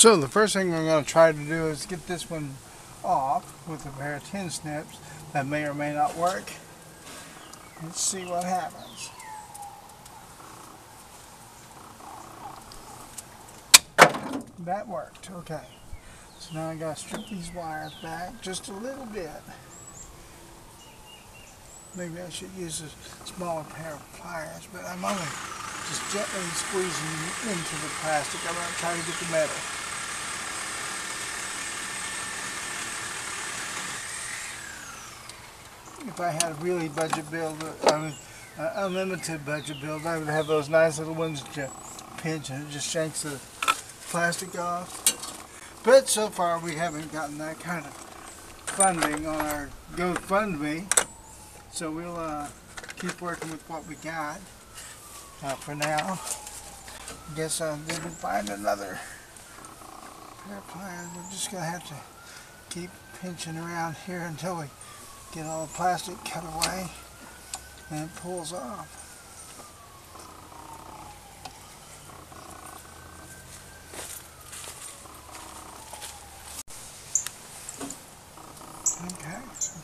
So the first thing I'm going to try to do is get this one off with a pair of tin snips. That may or may not work. Let's see what happens. That worked. Okay. So now I got to strip these wires back just a little bit. Maybe I should use a smaller pair of pliers, but I'm only just gently squeezing into the plastic. I'm going to try to get the metal. If I had a really budget build, unlimited budget build, I would have those nice little ones that you pinch and it just shanks the plastic off. But so far we haven't gotten that kind of funding on our GoFundMe, so we'll keep working with what we got for now. I guess I didn't find another pair of pliers. We're just going to have to keep pinching around here until we get all the plastic cut away and it pulls off. Okay, so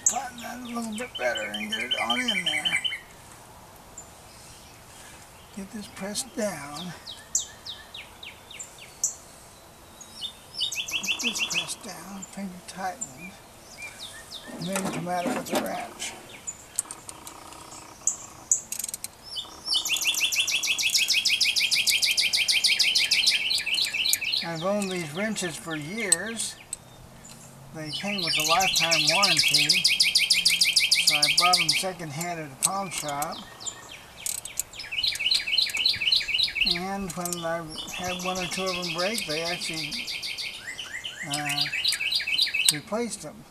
flatten that a little bit better and get it on in there. Get this pressed down. Get this pressed down, finger tightened. And then come at it with a wrench. I've owned these wrenches for years. They came with a lifetime warranty, so I bought them secondhand at a pawn shop. And when I had one or two of them break, they actually replaced them.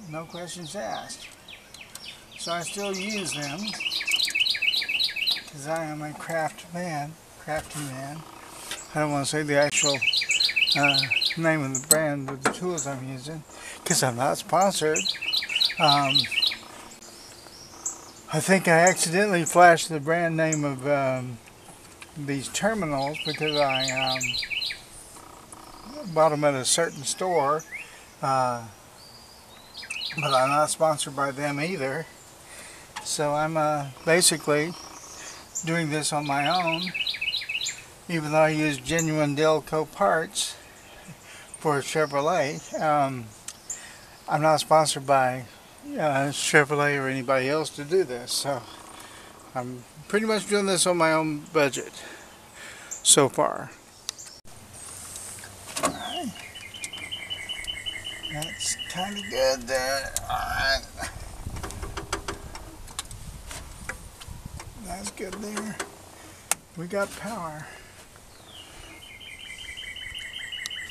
No questions asked. So I still use them because I am a crafty man. I don't want to say the actual name of the brand of the tools I'm using because I'm not sponsored. I think I accidentally flashed the brand name of these terminals because I bought them at a certain store. But I'm not sponsored by them either. So I'm basically doing this on my own, even though I use genuine Delco parts for Chevrolet. I'm not sponsored by Chevrolet or anybody else to do this, so I'm pretty much doing this on my own budget so far. Alright. That's kind of good there. Alright. That's good there. We got power.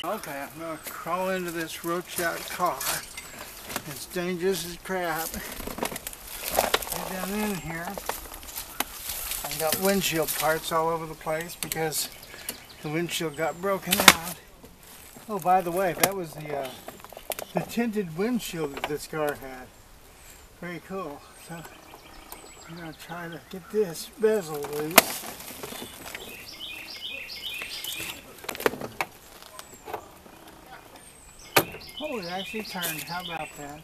Okay, I'm going to crawl into this roached car. It's dangerous as crap. Get down in here. I got windshield parts all over the place because the windshield got broken out. Oh, by the way, that was the tinted windshield that this car had. Very cool. So I'm going to try to get this bezel loose. Oh, it actually turned. How about that?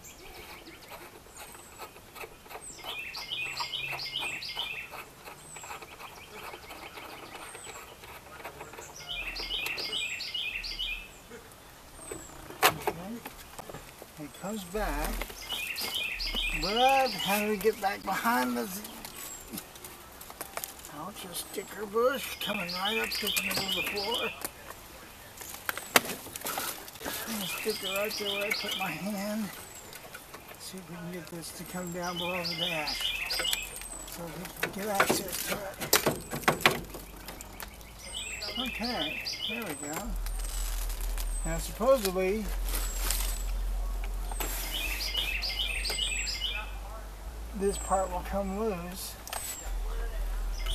It comes back, but how do we get back behind the ouch, a sticker bush coming right up to the middle of the floor. And a sticker right there where I put my hand. Let's see if we can get this to come down below the dash so we can get access to it. Okay, there we go. Now supposedly this part will come loose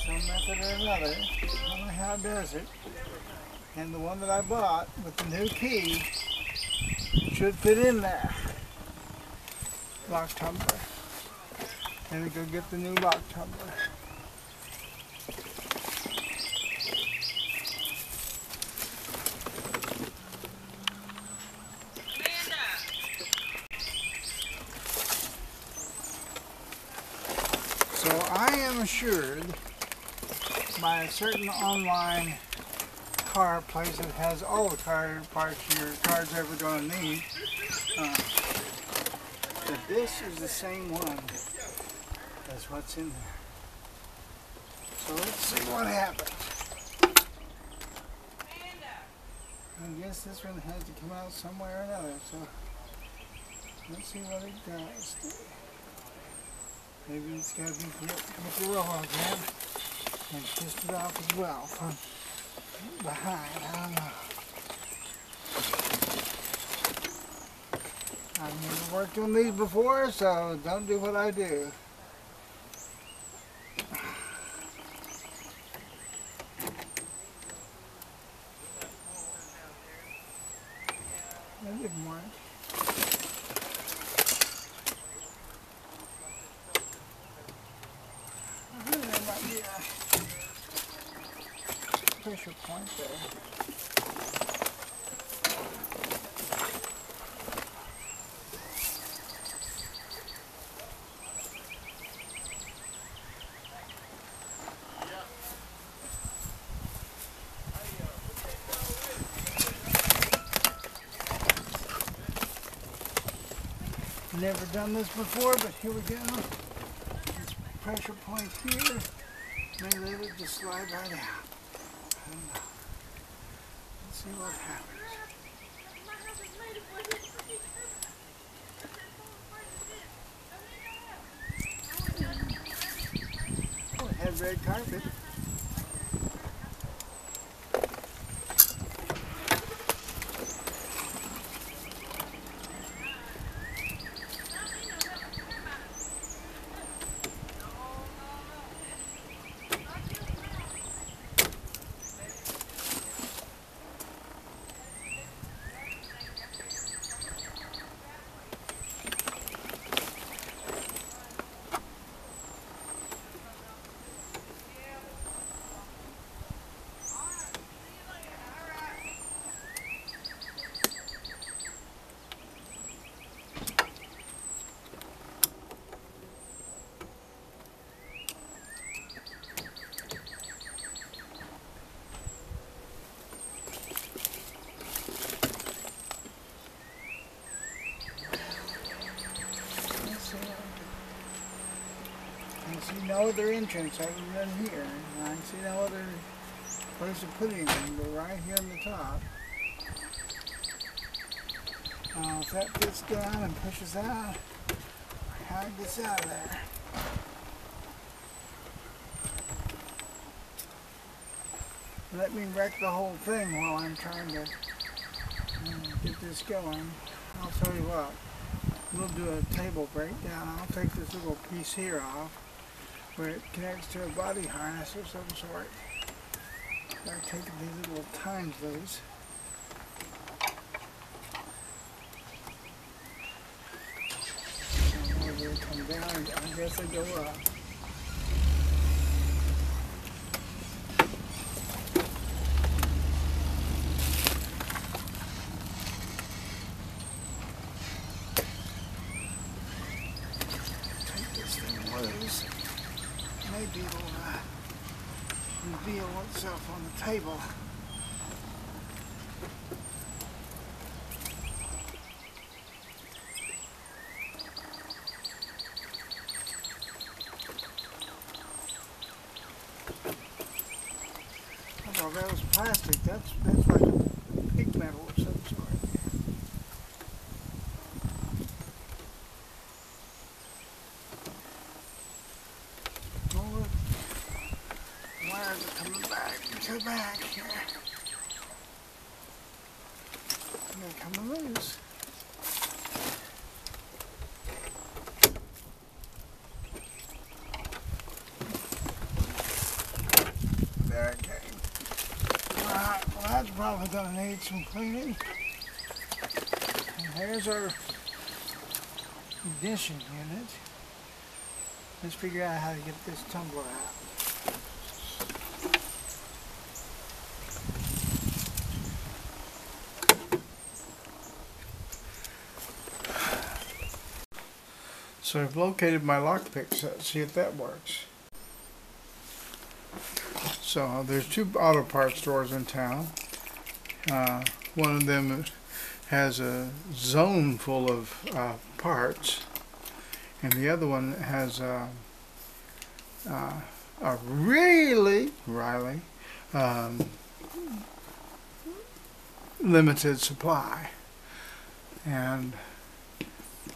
some method or another. I don't know how it does it. And the one that I bought with the new key should fit in there. Lock tumbler. Let me go get the new lock tumbler. assured by a certain online car place that has all the car parts your car's ever going to need, that this is the same one as what's in there. So let's see what happens. I guess this one has to come out somewhere or another, so let's see what it does. Maybe it's got to be gripped with the roller grab and twist it off as well from behind. I don't know. I've never worked on these before, so don't do what I do. That didn't work. I think there might be a pressure point there. Never done this before, but here we go. This pressure point here, may let it just slide right out. I don't know. Let's see what happens. Oh, it had red carpet. I see no other entrance other than here. I see no other place to put anything but right here on the top. If that fits down and pushes out, how it gets out of there. Let me wreck the whole thing while I'm trying to get this going. I'll tell you what, we'll do a table breakdown. I'll take this little piece here off where it connects to a body harness of some sort. I'll take these little tines loose. And they come down, I guess they go up. Maybe it'll reveal itself on the table. I thought that was plastic. That's like a pig metal of some sort. Wires are coming back to back here. And they're coming loose. There it came. Alright, well that's probably going to need some cleaning. And here's our ignition unit. Let's figure out how to get this tumbler out. So I've located my lockpick set, see if that works. So there's two auto parts stores in town. One of them has a zone full of parts, and the other one has a really limited supply. And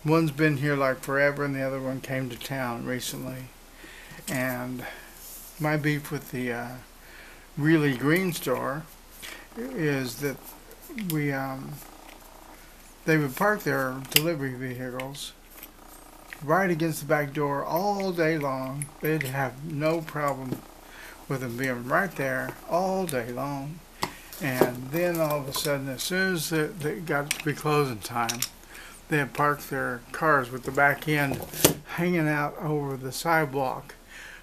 one's been here like forever, and the other one came to town recently. And my beef with the really green store is that they would park their delivery vehicles right against the back door all day long. They'd have no problem with them being right there all day long. And then all of a sudden, as soon as they got to be closing time, they had parked their cars with the back end hanging out over the sidewalk,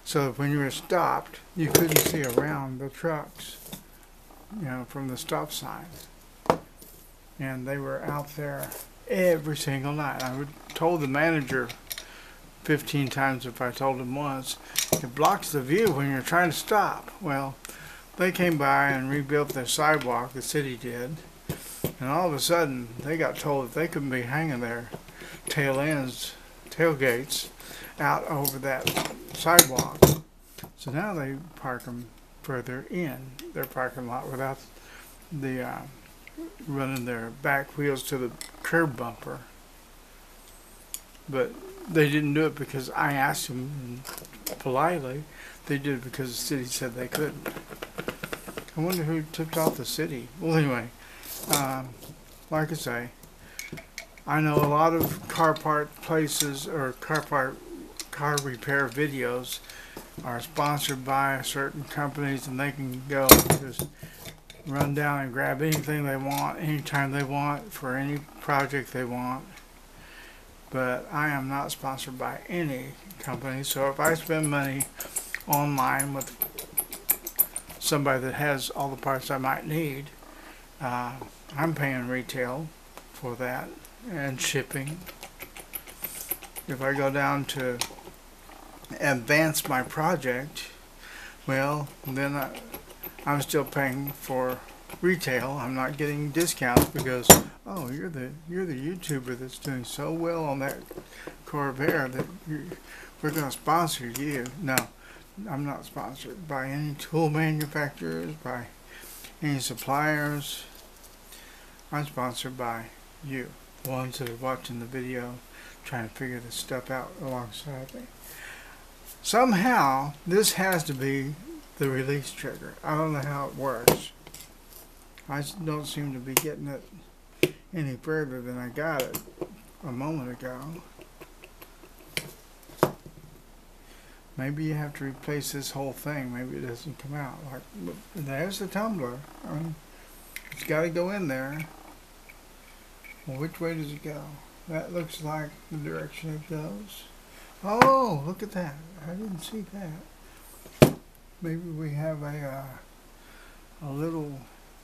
so that when you were stopped, you couldn't see around the trucks, from the stop sign. And they were out there every single night. I told the manager 15 times if I told him once, it blocks the view when you're trying to stop. Well, they came by and rebuilt their sidewalk, the city did, and all of a sudden they got told that they couldn't be hanging their tailgates out over that sidewalk. So now they park them further in their parking lot without the running their back wheels to the curb bumper. But they didn't do it because I asked them politely. They did it because the city said they couldn't. I wonder who tipped off the city. Well, anyway, like I say, I know a lot of car part places or car repair videos are sponsored by certain companies, and they can go and just run down and grab anything they want, anytime they want, for any project they want. But I am not sponsored by any company, so if I spend money online with somebody that has all the parts I might need, I'm paying retail for that and shipping. If I go down to advance my project, well, then I'm still paying for retail. I'm not getting discounts because, oh, you're the YouTuber that's doing so well on that Corvair that we're going to sponsor you. No, I'm not sponsored by any tool manufacturers, by any suppliers. I'm sponsored by you, the ones that are watching the video, trying to figure this stuff out alongside me. Somehow, this has to be the release trigger. I don't know how it works. I don't seem to be getting it any further than I got it a moment ago. Maybe you have to replace this whole thing. Maybe it doesn't come out. Like, there's the tumbler. I mean, it's got to go in there. Well, which way does it go? That looks like the direction it goes. Oh, look at that. I didn't see that. Maybe we have a little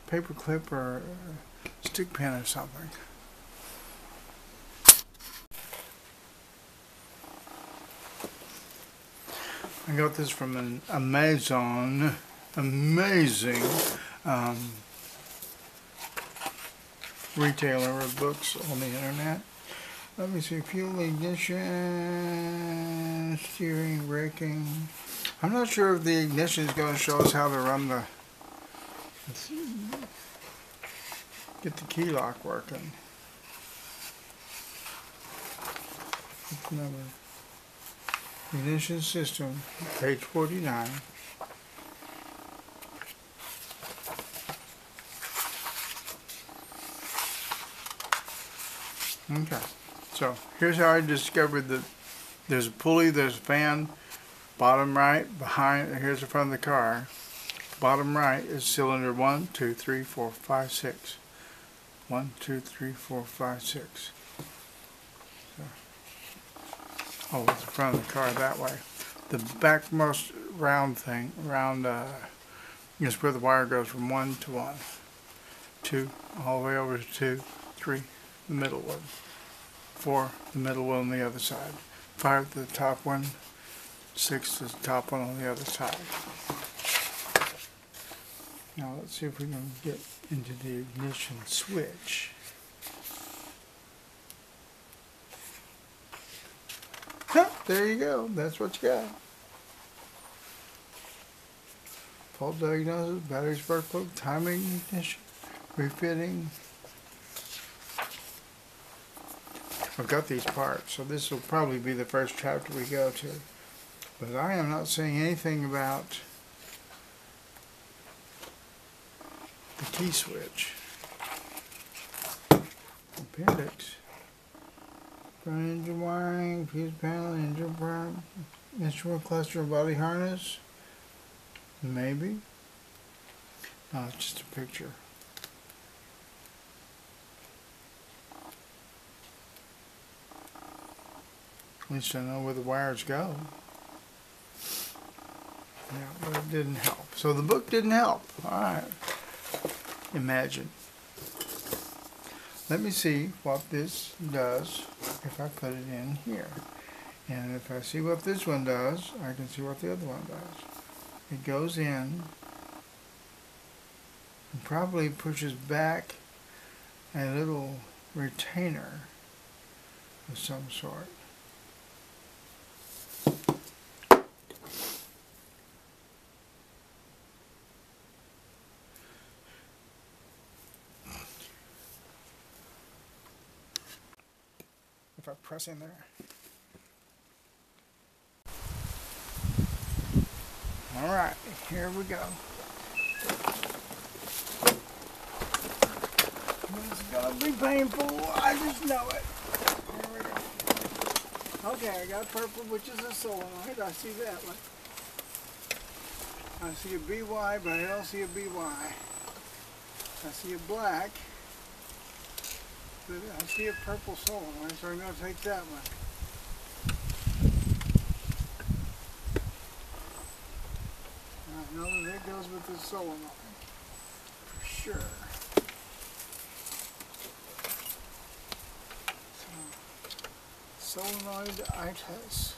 paper clip or a stick pin or something. I got this from an amazing retailer of books on the internet. Let me see, fuel, ignition, steering, braking. I'm not sure if the ignition is going to show us how to run the, get the key lock working. Number. Ignition system, page 49. Okay, so here's how I discovered that there's a pulley, there's a fan, bottom right, behind, here's the front of the car. Bottom right is cylinder 1, 2, 3, 4, 5, 6. 1, 2, 3, 4, 5, 6. So, oh, it's the front of the car that way. The backmost round thing, is where the wire goes from 1 to 1. 2, all the way over to 2, 3, the middle one. 4, the middle one on the other side. 5, the top one. 6 is the top one on the other side. Now let's see if we can get into the ignition switch. Huh, there you go. That's what you got. Fault diagnosis, battery spark plug, timing ignition, refitting. I've got these parts, so this will probably be the first chapter we go to. But I am not saying anything about the key switch. Appendix. Front engine wiring, fuse panel, engine prime, instrument cluster, body harness. Maybe. No, it's just a picture. At least I know where the wires go. Yeah, but it didn't help. So the book didn't help. Alright. Imagine. Let me see what this does if I put it in here. And if I see what this one does, I can see what the other one does. It goes in and probably pushes back a little retainer of some sort. If I press in there. Alright, here we go. This is gonna be painful, I just know it. Here we go. Okay, I got purple, which is a solenoid. I see that one. I see a BY, but I don't see a BY. I see a black, but I see a purple solenoid, so I'm going to take that one. I know that goes with the solenoid, for sure. So, solenoid I.D.s.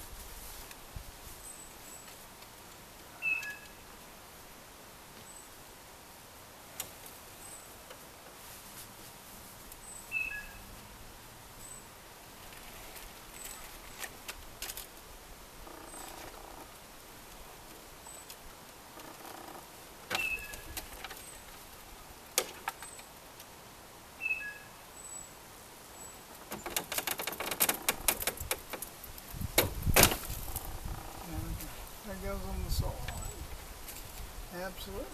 That goes on the solenoid. Absolutely.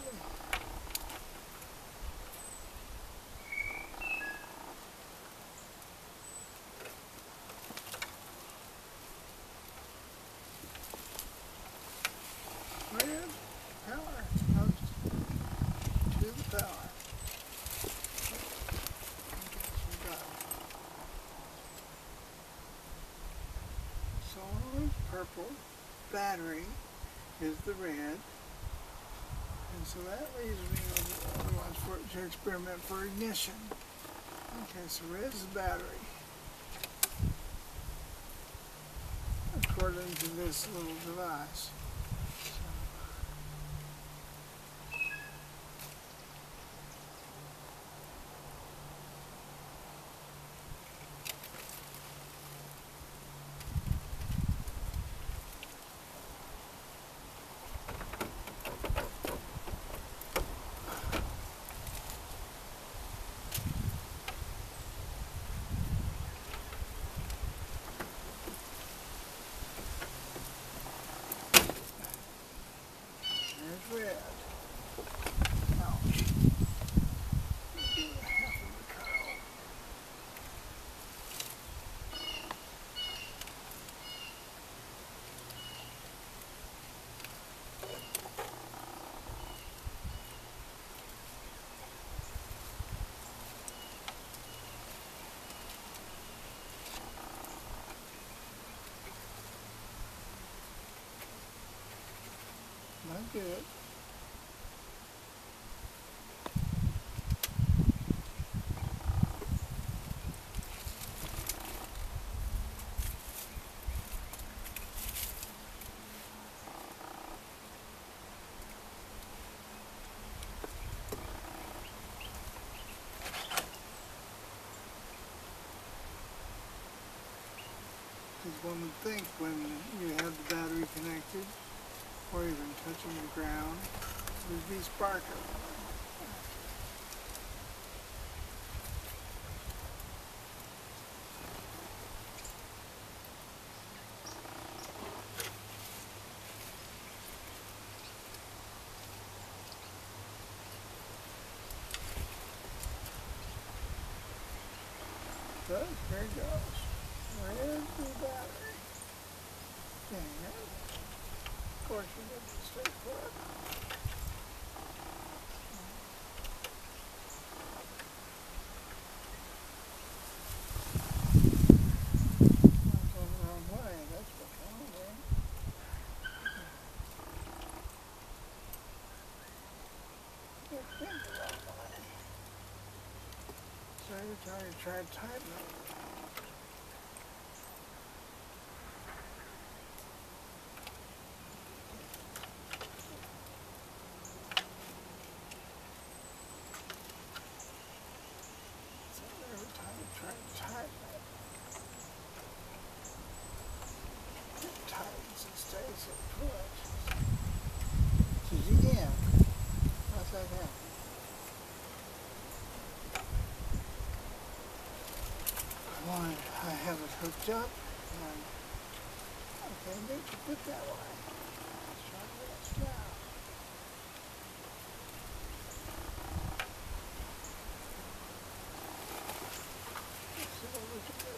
Red power. Goes to the power. Solenoid purple. Battery is the red, and so that leaves me with the other ones to experiment for ignition. Okay, so red is the battery, according to this little device. Red. Ouch. Half of the curl. Not good. one would think when you have the battery connected or even touching the ground, there'd be sparkle. There it goes. Where's the battery? Dang it. Of course you need to stay put. I'm going the wrong way. That's what's wrong with it. It's been the wrong way. So every time you try to tighten it, it tightens and stays in put. Says again, how's that happen? One, I have it hooked up, and okay, need to put that way. Let's try this now. Let's see what we can do.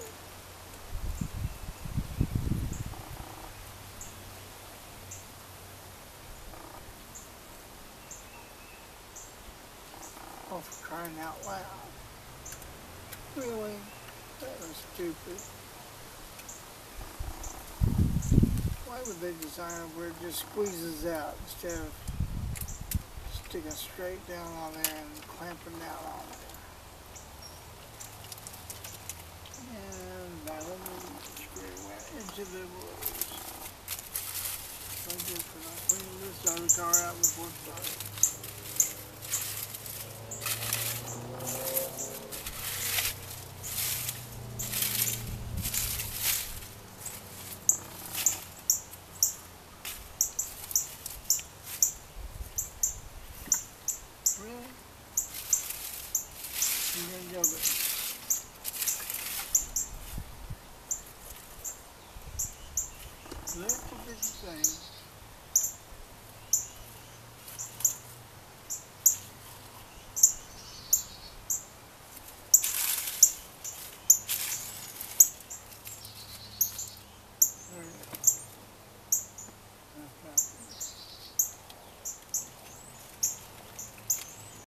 Oh, for crying out loud. Really? That was stupid. Why would they design it where it just squeezes out instead of sticking straight down on there and clamping down on there? And that one screw went into the rose. So good for not cleaning this other car out before starting. Really? And then go there. Little bit the same.